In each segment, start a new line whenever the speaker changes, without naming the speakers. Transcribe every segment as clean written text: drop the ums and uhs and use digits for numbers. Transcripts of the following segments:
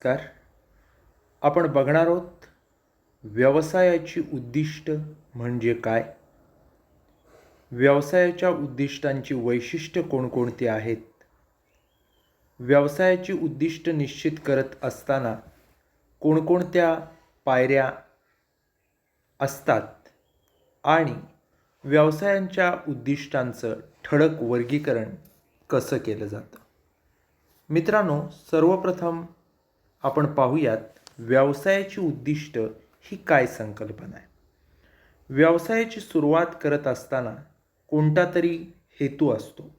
नमस्कार. आपण बघणार आहोत व्यवसायाची उद्दिष्ट म्हणजे काय? व्यवसायाच्या उद्दिष्टांची वैशिष्ट्य कोणकोणती आहेत? व्यवसायाची उद्दिष्ट निश्चित करत असताना कोणकोणत्या पायऱ्या असतात आणि व्यवसायांच्या उद्दिष्टांचं ठळक वर्गीकरण कसं केलं जातं? मित्रांनो, सर्वप्रथम आपण पाहूयात व्यवसायाची उद्दिष्ट ही काय संकल्पना आहे. व्यवसायाची सुरुवात करत असताना कोणता तरी हेतू असतो.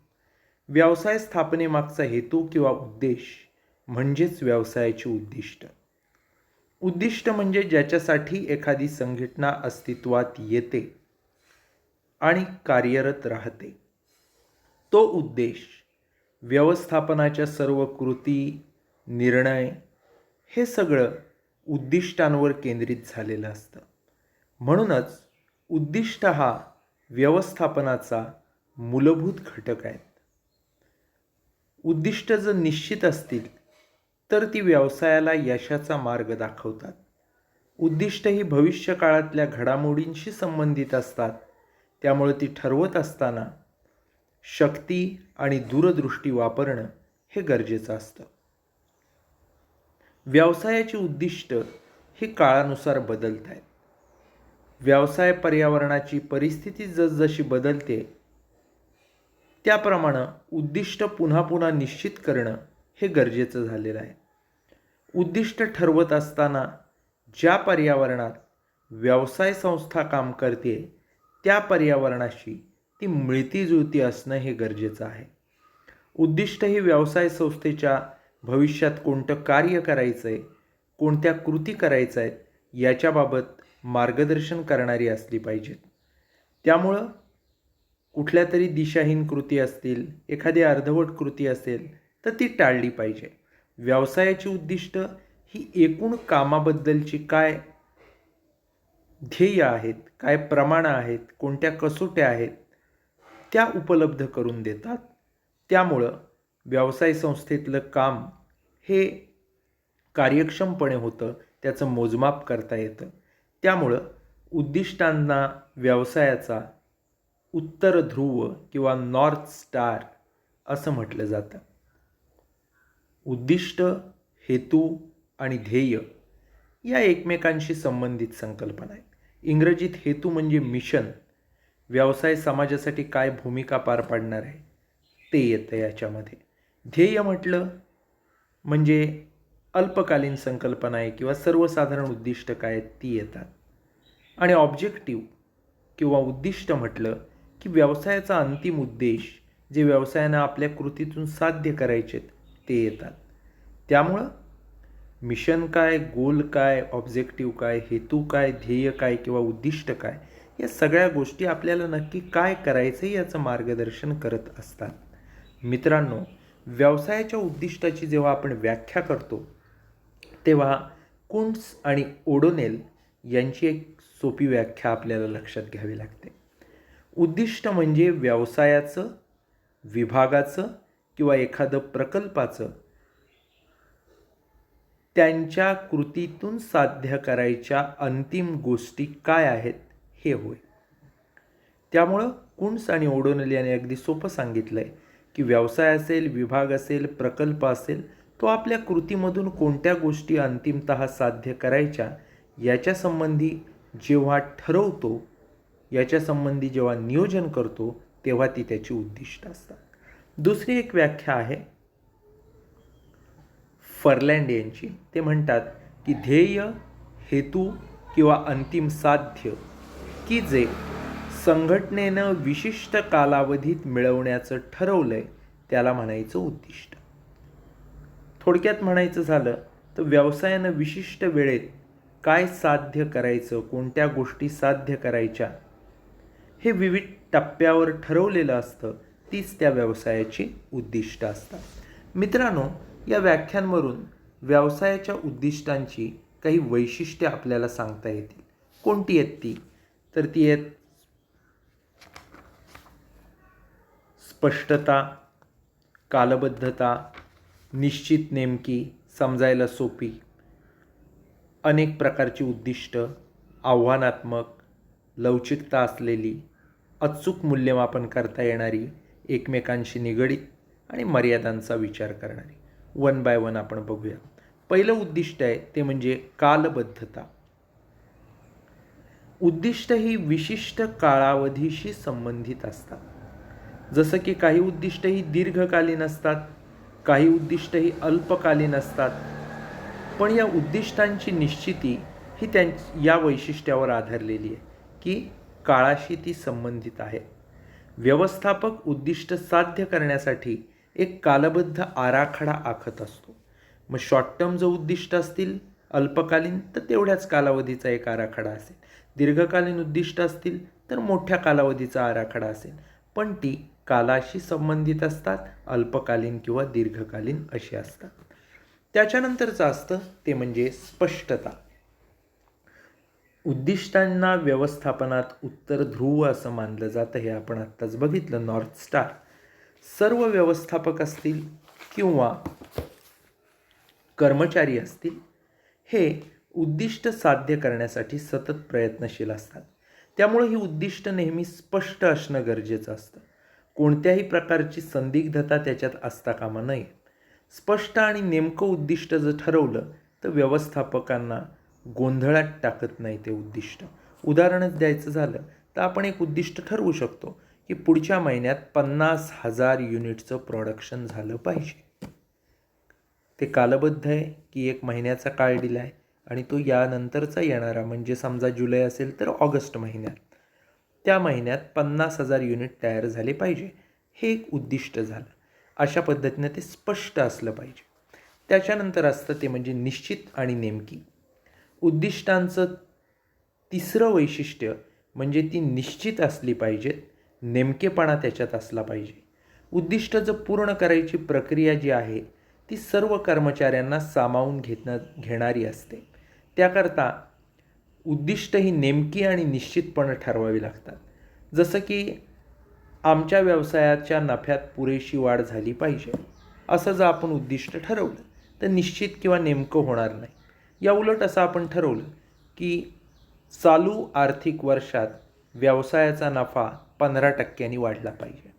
व्यवसाय स्थापनेमागचा हेतू किंवा उद्देश म्हणजेच व्यवसायाची उद्दिष्ट. उद्दिष्ट म्हणजे ज्याच्यासाठी एखादी संघटना अस्तित्वात येते आणि कार्यरत राहते. तो उद्देश व्यवस्थापनाच्या सर्व कृती, निर्णय हे सगळं उद्दिष्टांवर केंद्रित झालेलं असतं. म्हणूनच उद्दिष्ट हा व्यवस्थापनाचा मूलभूत घटक आहे. उद्दिष्ट जर निश्चित असतील तर ती व्यवसायाला यशाचा मार्ग दाखवतात. उद्दिष्ट ही भविष्यकाळातल्या घडामोडींशी संबंधित असतात. त्यामुळे ती ठरवत असताना शक्ती आणि दूरदृष्टी वापरणं हे गरजेचं असतं. व्यवसायाची उद्दिष्ट ही काळानुसार बदलत आहेत. व्यवसाय पर्यावरणाची परिस्थिती जसजशी बदलते त्याप्रमाणे उद्दिष्ट पुन्हा पुन्हा निश्चित करणं हे गरजेचं झालेलं आहे. उद्दिष्ट ठरवत असताना ज्या पर्यावरणात व्यवसाय संस्था काम करते त्या पर्यावरणाशी ती मिळती-जुळती असणं हे गरजेचं आहे. उद्दिष्ट ही व्यवसाय संस्थेच्या भविष्यात कोणतं कार्य करायचं आहे, कोणत्या कृती करायच्या आहेत याच्याबाबत मार्गदर्शन करणारी असली पाहिजेत. त्यामुळं कुठल्या तरी दिशाहीन कृती असतील, एखादी अर्धवट कृती असेल तर ती टाळली पाहिजे. व्यवसायाची उद्दिष्ट ही एकूण कामाबद्दलची काय ध्येय आहेत, काय प्रमाणं आहेत, कोणत्या कसोट्या आहेत त्या उपलब्ध करून देतात. त्यामुळं व्यवसाय संस्थेतलं काम हे कार्यक्षमपणे होतं, त्याचं मोजमाप करता येतं. त्यामुळं उद्दिष्टांना व्यवसायाचा उत्तर ध्रुव किंवा नॉर्थ स्टार असं म्हटलं जातं. उद्दिष्ट, हेतू आणि ध्येय या एकमेकांशी संबंधित संकल्पना आहेत. इंग्रजीत हेतू म्हणजे मिशन, व्यवसाय समाजासाठी काय भूमिका पार पाडणार आहे ते येतं याच्यामध्ये. ध्येय म्हटलं म्हणजे अल्पकालीन संकल्पना आहे किंवा सर्वसाधारण उद्दिष्ट काय आहेत ती येतात. आणि ऑब्जेक्टिव्ह किंवा उद्दिष्ट म्हटलं की व्यवसायाचा अंतिम उद्देश जे व्यवसायानं आपल्या कृतीतून साध्य करायचे ते येतात. त्यामुळं मिशन काय, गोल काय, ऑब्जेक्टिव्ह काय, हेतू काय, ध्येय काय किंवा उद्दिष्ट काय या सगळ्या गोष्टी आपल्याला नक्की काय करायचं याचं मार्गदर्शन करत असतात. मित्रांनो, व्यवसायाच्या उद्दिष्टाची जेव्हा आपण व्याख्या करतो तेव्हा कुंट्स आणि ओडोनेल यांची एक सोपी व्याख्या आपल्याला लक्षात घ्यावी लागते. उद्दिष्ट म्हणजे व्यवसायाचं, विभागाचं किंवा एखादं प्रकल्पाचं त्यांच्या कृतीतून साध्य करायच्या अंतिम गोष्टी काय आहेत हे होय. त्यामुळं कुंट्स आणि ओडोनेल यांनी अगदी सोपं सांगितलं आहे की व्यवसाय असेल, विभाग असेल, प्रकल्प असेल, तो आपल्या कृतीमधून कोणत्या गोष्टी अंतिमतः साध्य करायच्या याच्यासंबंधी जेव्हा ठरवतो, याच्यासंबंधी जेव्हा नियोजन करतो तेव्हा ती त्याची उद्दिष्ट असतात. दुसरी एक व्याख्या आहे फर्लँड यांची. ते म्हणतात की ध्येय, हेतू किंवा अंतिम साध्य की जे संघटनेनं विशिष्ट कालावधीत मिळवण्याचं ठरवलंय त्याला म्हणायचं उद्दिष्ट. थोडक्यात म्हणायचं झालं तर व्यवसायानं विशिष्ट वेळेत काय साध्य करायचं, कोणत्या गोष्टी साध्य करायच्या हे विविध टप्प्यावर ठरवलेलं असतं. तीच त्या व्यवसायाची उद्दिष्ट असतात. मित्रांनो, या व्याख्यांवरून व्यवसायाच्या उद्दिष्टांची काही वैशिष्ट्ये आपल्याला सांगता येतील. कोणती आहेत ती? तर ती आहेत स्पष्टता, कालबद्धता, निश्चित नेमकी, समजायला सोपी, अनेक प्रकारची उद्दिष्ट, आव्हानात्मक, लवचिकता असलेली, अचूक मूल्यमापन करता येणारी, एकमेकांशी निगडीत आणि मर्यादांचा विचार करणारी. वन बाय वन आपण बघूया. पहिलं उद्दिष्ट आहे ते म्हणजे कालबद्धता. उद्दिष्ट ही विशिष्ट कालावधीशी संबंधित असतात. जसं की काही उद्दिष्ट ही दीर्घकालीन असतात, काही उद्दिष्ट ही अल्पकालीन असतात. पण या उद्दिष्टांची निश्चिती ही या वैशिष्ट्यावर आधारलेली आहे की काळाशी ती संबंधित आहे. व्यवस्थापक उद्दिष्ट साध्य करण्यासाठी एक कालबद्ध आराखडा आखत असतो. मग शॉर्ट टर्म जर उद्दिष्ट असतील, अल्पकालीन, तर तेवढ्याच कालावधीचा एक आराखडा असेल. दीर्घकालीन उद्दिष्ट असतील तर मोठ्या कालावधीचा आराखडा असेल. पण ती कालाशी संबंधित असतात, अल्पकालीन किंवा दीर्घकालीन अशी असतात. त्याच्यानंतरचं असतं ते म्हणजे स्पष्टता. उद्दिष्टांना व्यवस्थापनात उत्तर ध्रुव असं मानलं जातं. हे आपण आत्ताच बघितलं, नॉर्थ स्टार. सर्व व्यवस्थापक असतील किंवा कर्मचारी असतील, हे उद्दिष्ट साध्य करण्यासाठी सतत प्रयत्नशील असतात. त्यामुळे ही उद्दिष्ट नेहमी स्पष्ट असणं गरजेचं असतं. कोणत्याही प्रकारची संदिग्धता त्याच्यात असता कामा नये. स्पष्ट आणि नेमकं उद्दिष्ट जर ठरवलं तर व्यवस्थापकांना गोंधळात टाकत नाही ते उद्दिष्ट. उदाहरणच द्यायचं झालं तर आपण एक उद्दिष्ट ठरवू शकतो की पुढच्या महिन्यात 50,000 युनिटचं प्रोडक्शन झालं पाहिजे. ते कालबद्ध आहे की एक महिन्याचा काळ दिला आहे आणि तो यानंतरचा येणारा, म्हणजे समजा जुलै असेल तर ऑगस्ट महिन्यात, त्या महिन्यात 50,000 युनिट तयार झाले पाहिजे, हे एक उद्दिष्ट झालं. अशा पद्धतीने ते स्पष्ट असलं पाहिजे. त्याच्यानंतर असतं ते म्हणजे निश्चित आणि नेमकी. उद्दिष्टांचं तिसरं वैशिष्ट्य म्हणजे ती निश्चित असली पाहिजेत, नेमकेपणा त्याच्यात असला पाहिजे. उद्दिष्ट जर पूर्ण करायची प्रक्रिया जी आहे ती सर्व कर्मचाऱ्यांना सामावून घेणारी असते. त्याकरता उद्दिष्ट ही नेमकी आणि निश्चितपणे ठरवावी लागतात. जसं की आमच्या व्यवसायाच्या नफ्यात पुरेशी वाढ झाली पाहिजे, असं जर आपण उद्दिष्ट ठरवलं तर निश्चित किंवा नेमकं होणार नाही. या उलट असं आपण ठरवलं की चालू आर्थिक वर्षात व्यवसायाचा नफा 15% वाढला पाहिजे,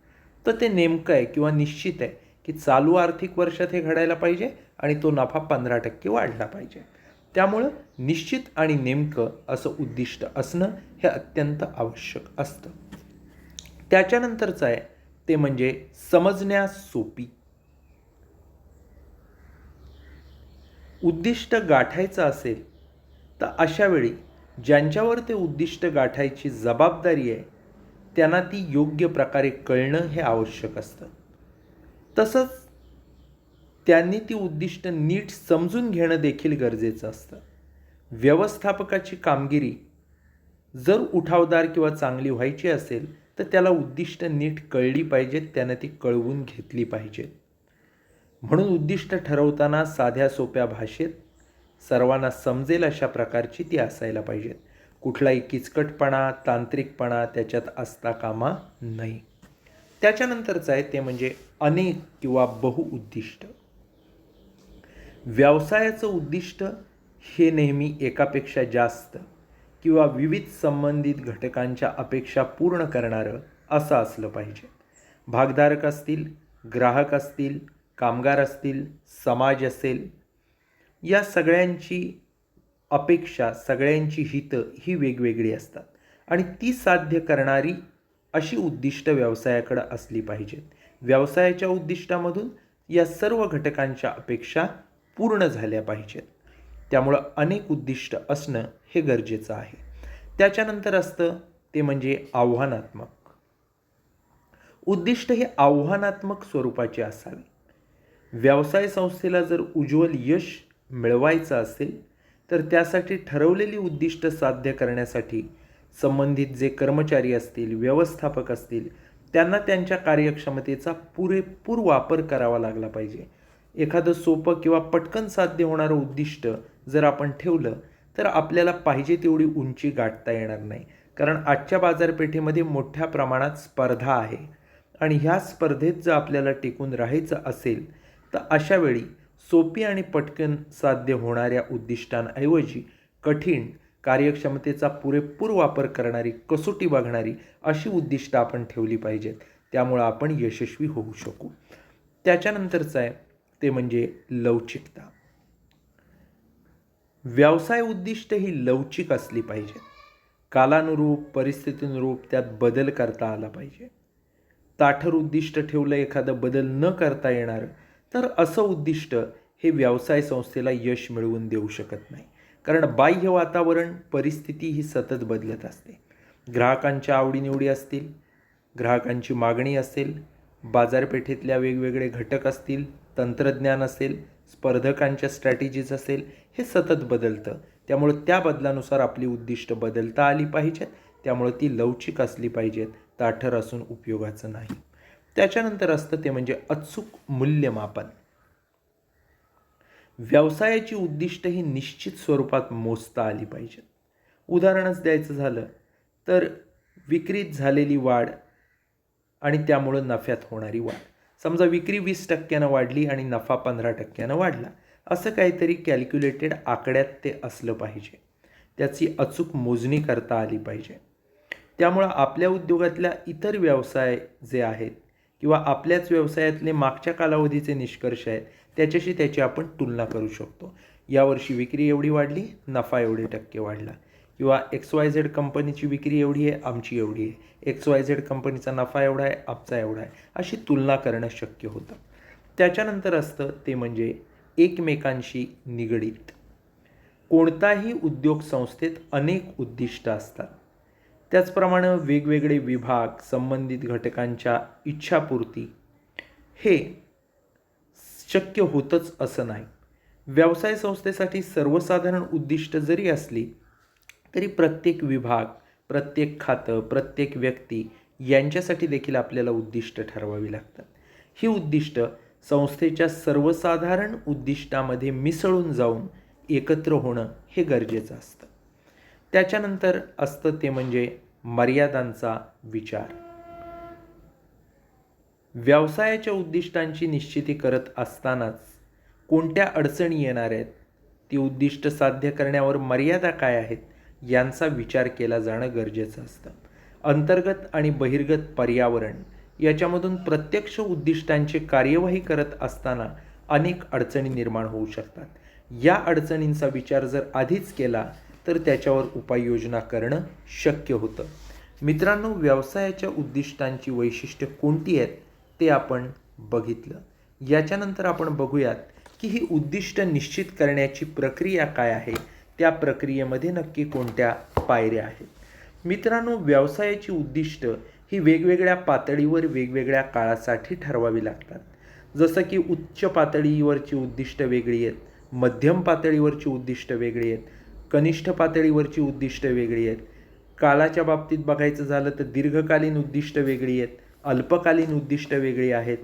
तर ते नेमकं आहे किंवा निश्चित आहे की चालू आर्थिक वर्षात हे घडायला पाहिजे आणि तो नफा 15% वाढला पाहिजे. त्यामुळं निश्चित आणि नेमकं असं उद्दिष्ट असणं हे अत्यंत आवश्यक असतं. त्याच्यानंतरचं आहे ते म्हणजे समजण्यास सोपी. उद्दिष्ट गाठायचं असेल तर अशा वेळी ज्यांच्यावर ते उद्दिष्ट गाठायची जबाबदारी आहे त्यांना ती योग्य प्रकारे कळणं हे आवश्यक असतं. तसंच त्यांनी ती उद्दिष्ट नीट समजून घेणं देखील गरजेचं असतं. व्यवस्थापकाची कामगिरी जर उठावदार किंवा चांगली व्हायची असेल तर त्याला उद्दिष्ट नीट कळली पाहिजेत, त्यानं ती कळवून घेतली पाहिजेत. म्हणून उद्दिष्ट ठरवताना साध्या सोप्या भाषेत सर्वांना समजेल अशा प्रकारची ती असायला पाहिजेत. कुठलाही किचकटपणा, तांत्रिकपणा त्याच्यात असता कामा नाही. त्याच्यानंतरचं आहे ते म्हणजे अनेक किंवा बहुउद्दिष्ट. व्यवसायाचं उद्दिष्ट हे नेहमी एकापेक्षा जास्त किंवा विविध संबंधित घटकांच्या अपेक्षा पूर्ण करणारं असं असलं पाहिजे. भागधारक असतील, ग्राहक असतील, कामगार असतील, समाज असेल, या सगळ्यांची अपेक्षा, सगळ्यांची हितं ही वेगवेगळी असतात आणि ती साध्य करणारी अशी उद्दिष्ट व्यवसायाकडे असली पाहिजेत. व्यवसायाच्या उद्दिष्टामधून या सर्व घटकांच्या अपेक्षा पूर्ण झाल्या पाहिजेत. त्यामुळं अनेक उद्दिष्ट असणं हे गरजेचं आहे. त्याच्यानंतर असतं ते म्हणजे आव्हानात्मक. उद्दिष्ट हे आव्हानात्मक स्वरूपाचे असावे. व्यवसाय संस्थेला जर उज्ज्वल यश मिळवायचं असेल तर त्यासाठी ठरवलेली उद्दिष्ट साध्य करण्यासाठी संबंधित जे कर्मचारी असतील, व्यवस्थापक असतील, त्यांना त्यांच्या कार्यक्षमतेचा पुरेपूर वापर करावा लागला पाहिजे. एखादं सोपं किंवा पटकन साध्य होणारं उद्दिष्ट जर आपण ठेवलं तर आपल्याला पाहिजे तेवढी उंची गाठता येणार नाही. कारण आजच्या बाजारपेठेमध्ये मोठ्या प्रमाणात स्पर्धा आहे आणि ह्या स्पर्धेत जर आपल्याला टिकून राहायचं असेल तर अशा वेळी सोपी आणि पटकन साध्य होणाऱ्या उद्दिष्टांऐवजी कठीण, कार्यक्षमतेचा पुरेपूर वापर करणारी, कसोटी बघणारी अशी उद्दिष्टं आपण ठेवली पाहिजेत. त्यामुळं आपण यशस्वी होऊ शकू. त्याच्यानंतरचं आहे ते म्हणजे लवचिकता. व्यवसाय उद्दिष्ट ही लवचिक असली पाहिजे. कालानुरूप, परिस्थितीनुरूप त्यात बदल करता आला पाहिजे. ताठर उद्दिष्ट ठेवलं, एखादं बदल न करता येणार, तर असं उद्दिष्ट हे व्यवसाय संस्थेला यश मिळवून देऊ शकत नाही. कारण बाह्य वातावरण, परिस्थिती ही सतत बदलत असते. ग्राहकांच्या आवडीनिवडी असतील, ग्राहकांची मागणी असेल, बाजारपेठेतल्या वेगवेगळे घटक असतील, तंत्रज्ञान असेल, स्पर्धकांच्या स्ट्रॅटेजीज असेल, हे सतत बदलतं. त्यामुळं त्या बदलानुसार आपली उद्दिष्ट बदलता आली पाहिजेत. त्यामुळं ती लवचिक असली पाहिजेत, ताठर असून उपयोगाचं नाही. त्याच्यानंतर असतं ते म्हणजे अचूक मूल्यमापन. व्यवसायाची उद्दिष्ट ही निश्चित स्वरूपात मोजता आली पाहिजेत. उदाहरणच द्यायचं झालं तर विक्रीत झालेली वाढ आणि त्यामुळं नफ्यात होणारी वाढ. समजा विक्री 20% वाढली आणि नफा 15% वाढला, असं काहीतरी कॅल्क्युलेटेड आकड्यात ते असलं पाहिजे. त्याची अचूक मोजणी करता आली पाहिजे. त्यामुळं आपल्या उद्योगातल्या इतर व्यवसाय जे आहेत किंवा आपल्याच व्यवसायातले मागच्या कालावधीचे निष्कर्ष आहेत, त्याच्याशी त्याची आपण तुलना करू शकतो. यावर्षी विक्री एवढी वाढली, नफा एवढे टक्के वाढला, किंवा XYZ कंपनीची विक्री एवढी आहे, आमची एवढी आहे, XYZ कंपनीचा नफा एवढा आहे, आमचा एवढा आहे, अशी तुलना करणं शक्य होतं. त्याच्यानंतर असतं ते म्हणजे एकमेकांशी निगडीत. कोणताही उद्योग संस्थेत अनेक उद्दिष्ट असतात. त्याचप्रमाणे वेगवेगळे विभाग, संबंधित घटकांच्या इच्छापूर्ती हे शक्य होतंच असं नाही. व्यवसाय संस्थेसाठी सर्वसाधारण उद्दिष्ट जरी असली तरी प्रत्येक विभाग, प्रत्येक खातं, प्रत्येक व्यक्ती यांच्यासाठी देखील आपल्याला उद्दिष्ट ठरवावी लागतात. ही उद्दिष्ट संस्थेच्या सर्वसाधारण उद्दिष्टामध्ये मिसळून जाऊन एकत्र होणं हे गरजेचं असतं. त्याच्यानंतर असतं ते म्हणजे मर्यादांचा विचार. व्यवसायाच्या उद्दिष्टांची निश्चिती करत असतानाच कोणत्या अडचणी येणार आहेत, ती उद्दिष्ट साध्य करण्यावर मर्यादा काय आहेत, यांचा विचार केला जाणं गरजेचं असतं. अंतर्गत आणि बहिर्गत पर्यावरण याच्यामधून प्रत्यक्ष उद्दिष्टांची कार्यवाही करत असताना अनेक अडचणी निर्माण होऊ शकतात. या अडचणींचा विचार जर आधीच केला तर त्याच्यावर उपाययोजना करणं शक्य होतं. मित्रांनो, व्यवसायाच्या उद्दिष्टांची वैशिष्ट्ये कोणती आहेत ते आपण बघितलं. याच्यानंतर आपण बघूयात की ही उद्दिष्ट निश्चित करण्याची प्रक्रिया काय आहे, त्या प्रक्रियेमध्ये नक्की कोणत्या पायऱ्या आहेत. मित्रांनो, व्यवसायाची उद्दिष्ट ही वेगवेगळ्या पातळीवर वेगवेगळ्या काळासाठी ठरवावी लागतात. जसं की उच्च पातळीवरची उद्दिष्ट वेगळी आहेत, मध्यम पातळीवरची उद्दिष्ट वेगळी आहेत, कनिष्ठ पातळीवरची उद्दिष्ट वेगळी आहेत. कालाच्या बाबतीत बघायचं झालं तर दीर्घकालीन उद्दिष्ट वेगळी आहेत, अल्पकालीन उद्दिष्ट वेगळी आहेत.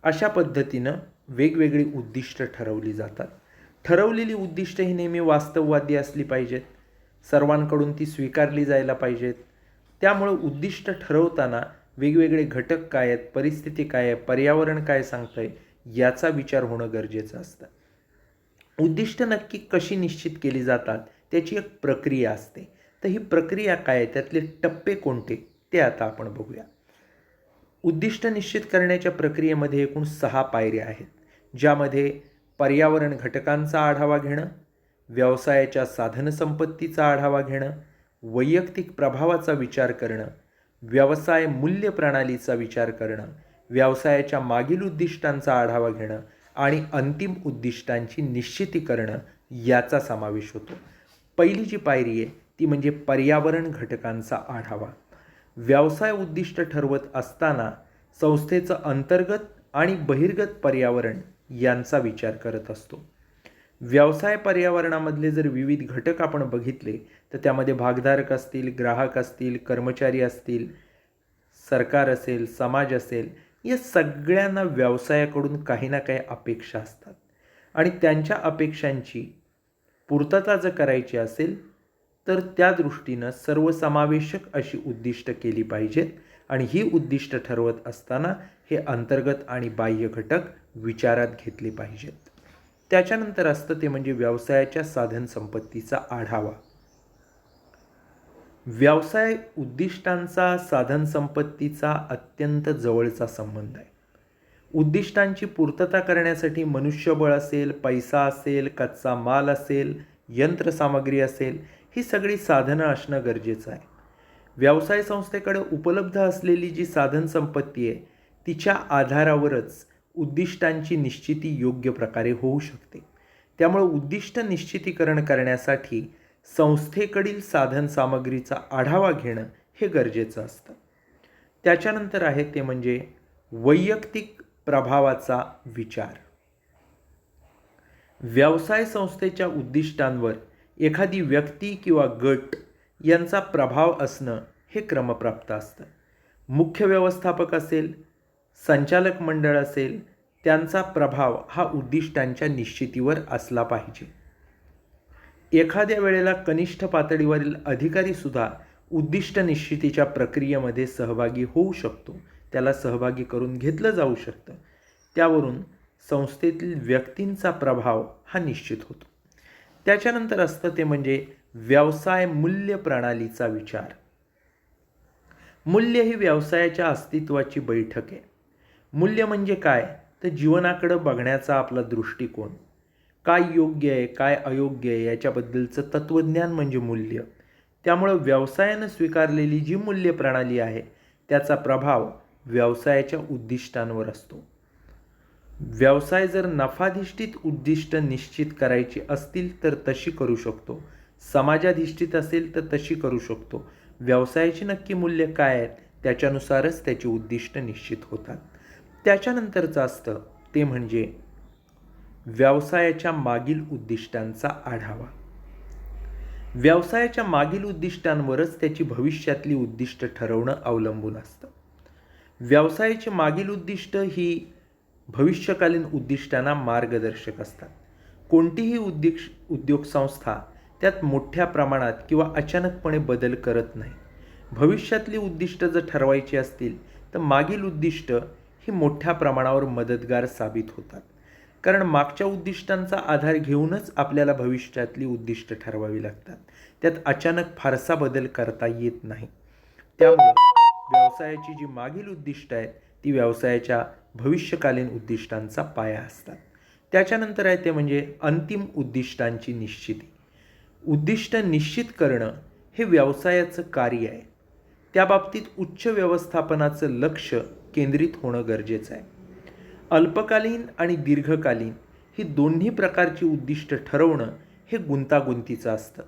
अशा पद्धतीनं वेगवेगळी उद्दिष्ट ठरवली जातात. ठरवलेली उद्दिष्ट ही नेहमी वास्तववादी असली पाहिजेत, सर्वांकडून ती स्वीकारली जायला पाहिजेत. त्यामुळं उद्दिष्ट ठरवताना वेगवेगळे घटक काय आहेत, परिस्थिती काय आहे, पर्यावरण काय सांगतंय, याचा विचार होणं गरजेचं असतं. उद्दिष्ट नक्की कशी निश्चित केली जातात त्याची एक प्रक्रिया असते. तर ही प्रक्रिया काय आहे, त्यातले टप्पे कोणते ते आता आपण बघूया. उद्दिष्ट निश्चित करण्याच्या प्रक्रियेमध्ये एकूण 6 पायऱ्या आहेत, ज्यामध्ये पर्यावरण घटकांचा आढावा घेणं, व्यवसायाच्या साधनसंपत्तीचा आढावा घेणं, वैयक्तिक प्रभावाचा विचार करणं, व्यवसाय मूल्य प्रणालीचा विचार करणं, व्यवसायाच्या मागील उद्दिष्टांचा आढावा घेणं आणि अंतिम उद्दिष्टांची निश्चिती करणं याचा समावेश होतो. पहिली जी पायरी आहे ती म्हणजे पर्यावरण घटकांचा आढावा. व्यवसाय उद्दिष्ट ठरवत असताना संस्थेचं अंतर्गत आणि बहिर्गत पर्यावरण यांचा विचार करत असतो. व्यवसाय पर्यावरणामधले जर विविध घटक आपण बघितले तर त्यामध्ये भागधारक असतील, ग्राहक असतील, कर्मचारी असतील, सरकार असेल, समाज असेल, या सगळ्यांना व्यवसायाकडून काही ना काही अपेक्षा असतात आणि त्यांच्या अपेक्षांची पूर्तता जर करायची असेल तर त्या दृष्टीनं सर्वसमावेशक अशी उद्दिष्ट केली पाहिजेत आणि ही उद्दिष्ट ठरवत असताना हे अंतर्गत आणि बाह्य घटक विचारात घेतले पाहिजेत. त्याच्यानंतर असतं ते म्हणजे व्यवसायाच्या साधन संपत्तीचा आढावा. व्यवसाय उद्दिष्टांचा साधन संपत्तीचा अत्यंत जवळचा संबंध आहे. उद्दिष्टांची पूर्तता करण्यासाठी मनुष्यबळ असेल, पैसा असेल, कच्चा माल असेल, यंत्रसामग्री असेल, ही सगळी साधनं असणं गरजेचं आहे. व्यवसाय संस्थेकडे उपलब्ध असलेली जी साधन संपत्ती आहे तिच्या आधारावरच उद्दिष्टांची निश्चिती योग्य प्रकारे होऊ शकते. त्यामुळे उद्दिष्ट निश्चितीकरण करण्यासाठी संस्थेकडील साधन सामग्रीचा आढावा घेणं हे गरजेचं असतं. त्याच्यानंतर आहे ते म्हणजे वैयक्तिक प्रभावाचा विचार. व्यवसाय संस्थेच्या उद्दिष्टांवर एखादी व्यक्ती किंवा गट यांचा प्रभाव असणं हे क्रमप्राप्त असतं. मुख्य व्यवस्थापक असेल, संचालक मंडळ असेल, त्यांचा प्रभाव हा उद्दिष्टांच्या निश्चितीवर असला पाहिजे. एखाद्या वेळेला कनिष्ठ पातळीवरील अधिकारीसुद्धा उद्दिष्ट निश्चितीच्या प्रक्रियेमध्ये सहभागी होऊ शकतो, त्याला सहभागी करून घेतलं जाऊ शकतं. त्यावरून संस्थेतील व्यक्तींचा प्रभाव हा निश्चित होतो. त्याच्यानंतर असतं ते म्हणजे व्यवसाय मूल्य प्रणालीचा विचार. मूल्य ही व्यवसायाच्या अस्तित्वाची बैठक आहे. मूल्य म्हणजे काय तर जीवनाकडं बघण्याचा आपला दृष्टिकोन, काय योग्य आहे काय अयोग्य आहे याच्याबद्दलचं तत्त्वज्ञान म्हणजे मूल्य. त्यामुळं व्यवसायानं स्वीकारलेली जी मूल्य प्रणाली आहे त्याचा प्रभाव व्यवसायाच्या उद्दिष्टांवर असतो. व्यवसाय जर नफाधिष्ठित उद्दिष्ट निश्चित करायची असतील तर तशी करू शकतो, समाजाधिष्ठित असेल तर तशी करू शकतो. व्यवसायाची नक्की मूल्य काय आहेत त्याच्यानुसारच त्याची उद्दिष्ट निश्चित होतात. त्याच्यानंतरचं असतं ते म्हणजे व्यवसायाच्या मागील उद्दिष्टांचा आढावा. व्यवसायाच्या मागील उद्दिष्टांवरच त्याची भविष्यातली उद्दिष्ट ठरवणं अवलंबून असतं. व्यवसायाची मागील उद्दिष्ट ही भविष्यकालीन उद्दिष्टांना मार्गदर्शक असतात. कोणतीही उद्योग संस्था त्यात मोठ्या प्रमाणात किंवा अचानकपणे बदल करत नाही. भविष्यातली उद्दिष्ट जर ठरवायची असतील तर मागील उद्दिष्ट ही मोठ्या प्रमाणावर मदतगार साबित होतात. कारण मागच्या उद्दिष्टांचा आधार घेऊनच आपल्याला भविष्यातली उद्दिष्ट ठरवावी लागतात. त्यात अचानक फारसा बदल करता येत नाही. त्यामुळं व्यवसायाची जी मागील उद्दिष्ट आहेत ती व्यवसायाच्या भविष्यकालीन उद्दिष्टांचा पाया असतात. त्याच्यानंतर आहे ते म्हणजे अंतिम उद्दिष्टांची निश्चिती. उद्दिष्ट निश्चित करणं हे व्यवसायाचं कार्य आहे. त्याबाबतीत उच्च व्यवस्थापनाचं लक्ष केंद्रित होणं गरजेचं आहे. अल्पकालीन आणि दीर्घकालीन ही दोन्ही प्रकारची उद्दिष्ट ठरवणं हे गुंतागुंतीचं असतं.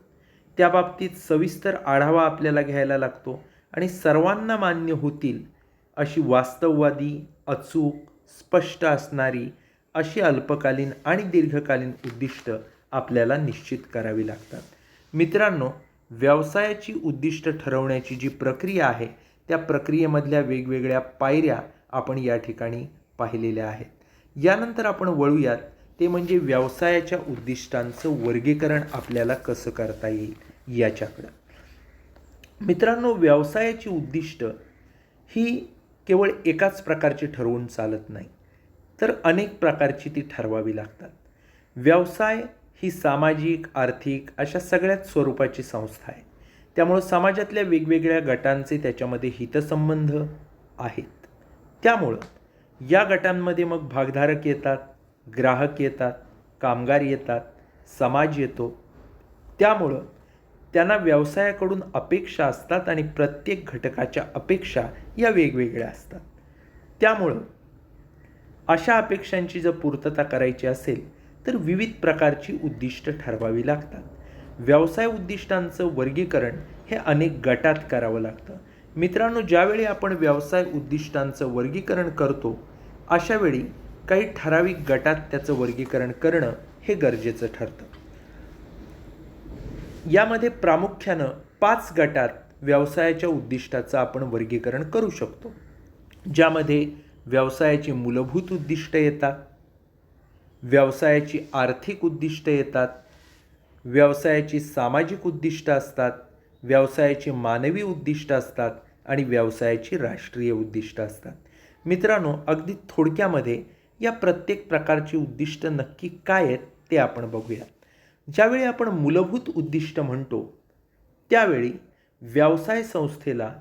त्याबाबतीत सविस्तर आढावा आपल्याला घ्यायला लागतो आणि सर्वांना मान्य होतील अशी वास्तववादी, अचूक, स्पष्ट असणारी अशी अल्पकालीन आणि दीर्घकालीन उद्दिष्ट आपल्याला निश्चित करावी लागतात. मित्रांनो, व्यवसायाची उद्दिष्ट ठरवण्याची जी प्रक्रिया आहे त्या प्रक्रियेमधल्या वेगवेगळ्या पायऱ्या आपण या ठिकाणी पाहिलेल्या आहेत. यानंतर आपण वळूयात ते म्हणजे व्यवसायाच्या उद्दिष्टांचं वर्गीकरण आपल्याला कसं करता येईल याच्याकडं. मित्रांनो, व्यवसायाची उद्दिष्ट ही केवळ एकाच प्रकारची ठरवून चालत नाही, तर अनेक प्रकारची ती ठरवावी लागतात. व्यवसाय ही सामाजिक, आर्थिक अशा सगळ्याच स्वरूपाची संस्था आहे. त्यामुळं समाजातल्या वेगवेगळ्या गटांचे त्याच्यामध्ये हितसंबंध आहेत. त्यामुळं या गटांमध्ये मग भागधारक येतात, ग्राहक येतात, कामगार येतात, समाज येतो. त्यामुळं त्यांना व्यवसायाकडून अपेक्षा असतात आणि प्रत्येक घटकाच्या अपेक्षा या वेगवेगळ्या असतात. त्यामुळं अशा अपेक्षांची जर पूर्तता करायची असेल तर विविध प्रकारची उद्दिष्ट ठरवावी लागतात. व्यवसाय उद्दिष्टांचं वर्गीकरण हे अनेक गटात करावं लागतं. मित्रांनो, ज्यावेळी आपण व्यवसाय उद्दिष्टांचं वर्गीकरण करतो अशा वेळी काही ठराविक गटात त्याचं वर्गीकरण करणं हे गरजेचं ठरतं. यामध्ये प्रामुख्यानं 5 गटात व्यवसायाच्या उद्दिष्टाचं आपण वर्गीकरण करू शकतो. ज्यामध्ये व्यवसायाची मूलभूत उद्दिष्ट येतात, व्यवसायाची आर्थिक उद्दिष्ट येतात, व्यवसायाची सामाजिक उद्दिष्ट असतात, व्यवसायाची मानवी उद्दिष्ट असतात आणि व्यवसायाची राष्ट्रीय उद्दिष्ट असतात. मित्रांनो, अगदी थोडक्यामध्ये या प्रत्येक प्रकारची उद्दिष्ट नक्की काय आहेत ते आपण बघूया. ज्यावेळी आपण मूलभूत उद्दिष्ट म्हणतो त्यावेळी व्यवसाय संस्थेला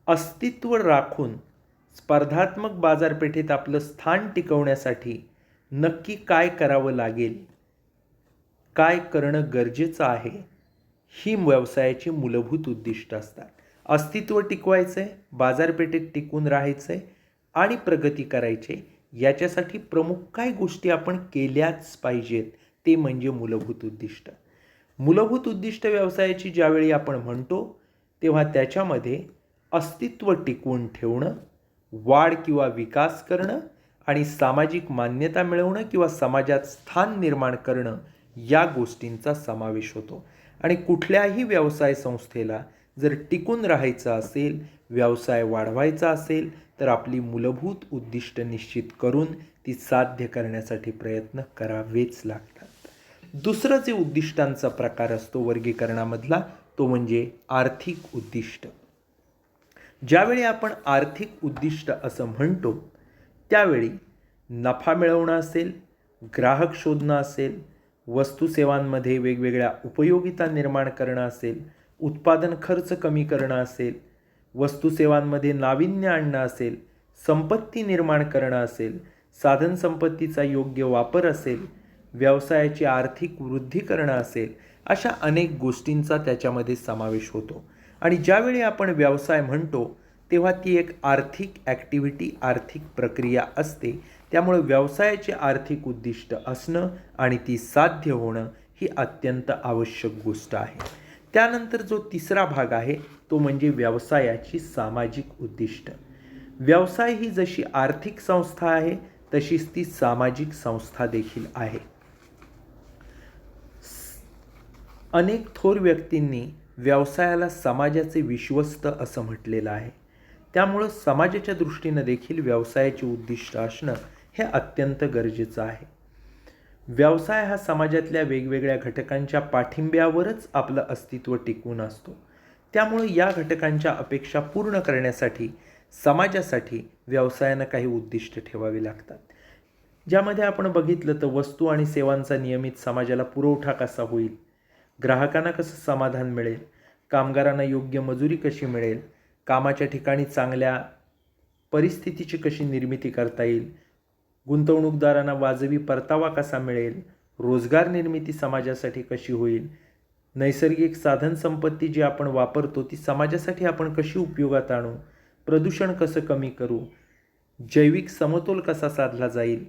अस्तित्व राखून स्पर्धात्मक बाजारपेठेत आपलं स्थान टिकवण्यासाठी नक्की काय करावं लागेल, काय करणं गरजेचं आहे, ही व्यवसायाची मूलभूत उद्दिष्ट असतात. अस्तित्व टिकवायचं आहे, बाजारपेठेत टिकून राहायचं आहे आणि प्रगती करायची आहे. याच्यासाठी प्रमुख काय गोष्टी आपण केल्याच पाहिजेत ते म्हणजे मूलभूत उद्दिष्ट. मूलभूत उद्दिष्ट व्यवसायाची ज्यावेळी आपण म्हणतो तेव्हा त्याच्यामध्ये अस्तित्व टिकवून ठेवणं, वाढ किंवा विकास करणं आणि सामाजिक मान्यता मिळवणं किंवा समाजात स्थान निर्माण करणं या गोष्टींचा समावेश होतो. आणि कुठल्याही व्यवसाय संस्थेला जर टिकून राहायचं असेल, व्यवसाय वाढवायचा असेल तर आपली मूलभूत उद्दिष्ट निश्चित करून ती साध्य करण्यासाठी प्रयत्न करावेच लागतात. दुसरं जे उद्दिष्टांचा प्रकार असतो वर्गीकरणामधला तो म्हणजे आर्थिक उद्दिष्ट. ज्यावेळी आपण आर्थिक उद्दिष्ट असं म्हणतो त्यावेळी नफा मिळवणं असेल, ग्राहक शोधणं असेल, वस्तू सेवांमध्ये वेगवेगळ्या उपयोगिता निर्माण करणं असेल, उत्पादन खर्च कमी करणं असेल, वस्तू सेवांमध्ये नाविन्य आणणं असेल, संपत्ती निर्माण करणं असेल, साधनसंपत्तीचा योग्य वापर असेल, व्यवसायाची आर्थिक वृद्धी करणं असेल, अशा अनेक गोष्टींचा त्याच्यामध्ये समावेश होतो. आणि ज्यावेळी आपण व्यवसाय म्हणतो तेव्हा ती एक आर्थिक ॲक्टिव्हिटी, आर्थिक प्रक्रिया असते. त्यामुळे व्यवसायाचे आर्थिक उद्दिष्ट असणं आणि ती साध्य होणं ही अत्यंत आवश्यक गोष्ट आहे. त्यानंतर जो तिसरा भाग आहे तो म्हणजे व्यवसायाची सामाजिक उद्दिष्ट. व्यवसाय ही जशी आर्थिक संस्था आहे तशीच ती सामाजिक संस्था देखील आहे. अनेक थोर व्यक्तींनी व्यवसायाला समाजाचे विश्वस्त असं म्हटलेलं आहे. त्यामुळं समाजाच्या दृष्टीनं देखील व्यवसायाचे उद्दिष्ट असणं हे अत्यंत गरजेचं आहे. व्यवसाय हा समाजातल्या वेगवेगळ्या घटकांच्या पाठिंब्यावरच आपलं अस्तित्व टिकून असतो. त्यामुळे या घटकांच्या अपेक्षा पूर्ण करण्यासाठी समाजासाठी व्यवसायानं काही उद्दिष्ट ठेवावी लागतात. ज्यामध्ये आपण बघितलं तर वस्तू आणि सेवांचा नियमित समाजाला पुरवठा कसा होईल, ग्राहकांना कसं समाधान मिळेल, कामगारांना योग्य मजुरी कशी मिळेल, कामाच्या ठिकाणी चांगल्या परिस्थितीची कशी निर्मिती करता येईल, गुंतवणूकदारांना वाजवी परतावा कसा मिळेल, रोजगार निर्मिती समाजासाठी कशी होईल, नैसर्गिक साधनसंपत्ती जी आपण वापरतो ती समाजासाठी आपण कशी उपयोगात आणू, प्रदूषण कसं कमी करू, जैविक समतोल कसा साधला जाईल,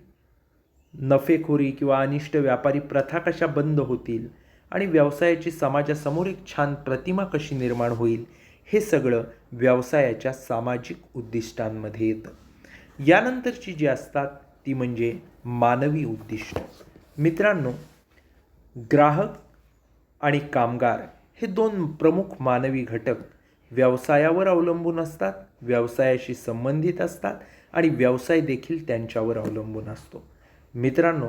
नफेखोरी किंवा अनिष्ट व्यापारी प्रथा कशा बंद होतील आणि व्यवसायाची समाजासमोर एक छान प्रतिमा कशी निर्माण होईल, हे सगळं व्यवसायाच्या सामाजिक उद्दिष्टांमध्ये येतं. यानंतरची जी असतात ती म्हणजे मानवी उद्दिष्ट. मित्रांनो, ग्राहक आणि कामगार हे दोन प्रमुख मानवी घटक व्यवसायावर अवलंबून असतात, व्यवसायाशी संबंधित असतात आणि व्यवसाय देखील त्यांच्यावर अवलंबून असतो. मित्रांनो,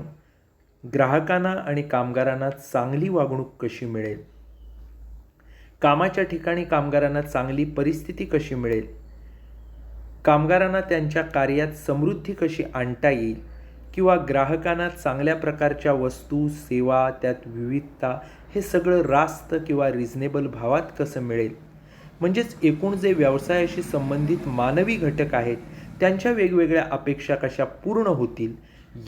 ग्राहकांना आणि कामगारांना चांगली वागणूक कशी मिळेल, कामाच्या ठिकाणी कामगारांना चांगली परिस्थिती कशी मिळेल, कामगारांना त्यांच्या कार्यात समृद्धी कशी आणता येईल किंवा ग्राहकांना चांगल्या प्रकारच्या वस्तू, सेवा, त्यात विविधता हे सगळं रास्त किंवा रिझनेबल भावात कसं मिळेल, म्हणजेच एकूण जे व्यवसायाशी संबंधित मानवी घटक आहेत त्यांच्या वेगवेगळ्या अपेक्षा कशा पूर्ण होतील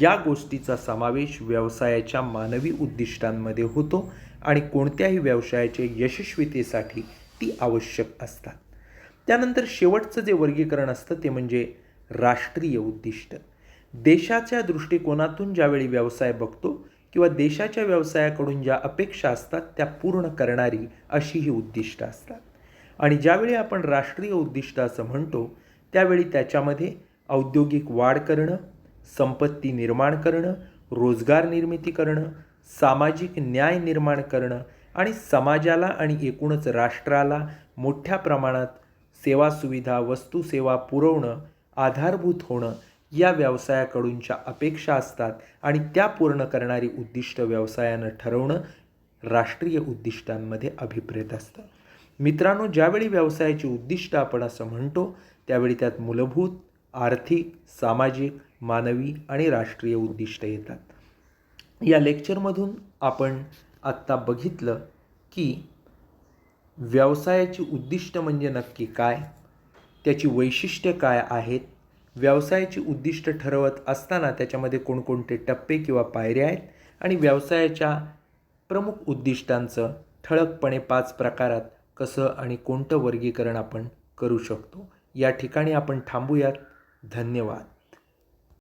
या गोष्टीचा समावेश व्यवसायाच्या मानवी उद्दिष्टांमध्ये होतो आणि कोणत्याही व्यवसायाच्या यशस्वीतेसाठी ती आवश्यक असतात. त्यानंतर शेवटचं जे वर्गीकरण असतं ते म्हणजे राष्ट्रीय उद्दिष्ट. देशाच्या दृष्टिकोनातून ज्यावेळी व्यवसाय बघतो किंवा देशाच्या व्यवसायाकडून ज्या अपेक्षा असतात त्या पूर्ण करणारी अशी ही उद्दिष्ट असतात. आणि ज्यावेळी आपण राष्ट्रीय उद्दिष्ट असं म्हणतो त्यावेळी त्याच्यामध्ये औद्योगिक वाढ करणं, संपत्ती निर्माण करणं, रोजगार निर्मिती करणं, सामाजिक न्याय निर्माण करणं आणि समाजाला आणि एकूणच राष्ट्राला मोठ्या प्रमाणात सेवा सुविधा, वस्तू सेवा पुरवणं, आधारभूत होणं या व्यवसायाकडूनच्या अपेक्षा असतात आणि त्या पूर्ण करणारी उद्दिष्ट व्यवसायानं ठरवणं राष्ट्रीय उद्दिष्टांमध्ये अभिप्रेत असतं. मित्रांनो, ज्यावेळी व्यवसायाची उद्दिष्ट आपण असं म्हणतो त्यावेळी त्यात मूलभूत, आर्थिक, सामाजिक, मानवी आणि राष्ट्रीय उद्दिष्ट येतात. या लेक्चरमधून आपण आत्ता बघितलं की व्यवसायाची उद्दिष्ट म्हणजे नक्की काय, त्याची वैशिष्ट्ये काय आहेत, व्यवसायाची उद्दिष्ट ठरवत असताना त्याच्यामध्ये कोणकोणते टप्पे किंवा पायऱ्या आहेत आणि व्यवसायाच्या प्रमुख उद्दिष्टांचं ठळकपणे 5 प्रकारात कसं आणि कोणतं वर्गीकरण आपण करू शकतो. या ठिकाणी आपण थांबूयात. धन्यवाद.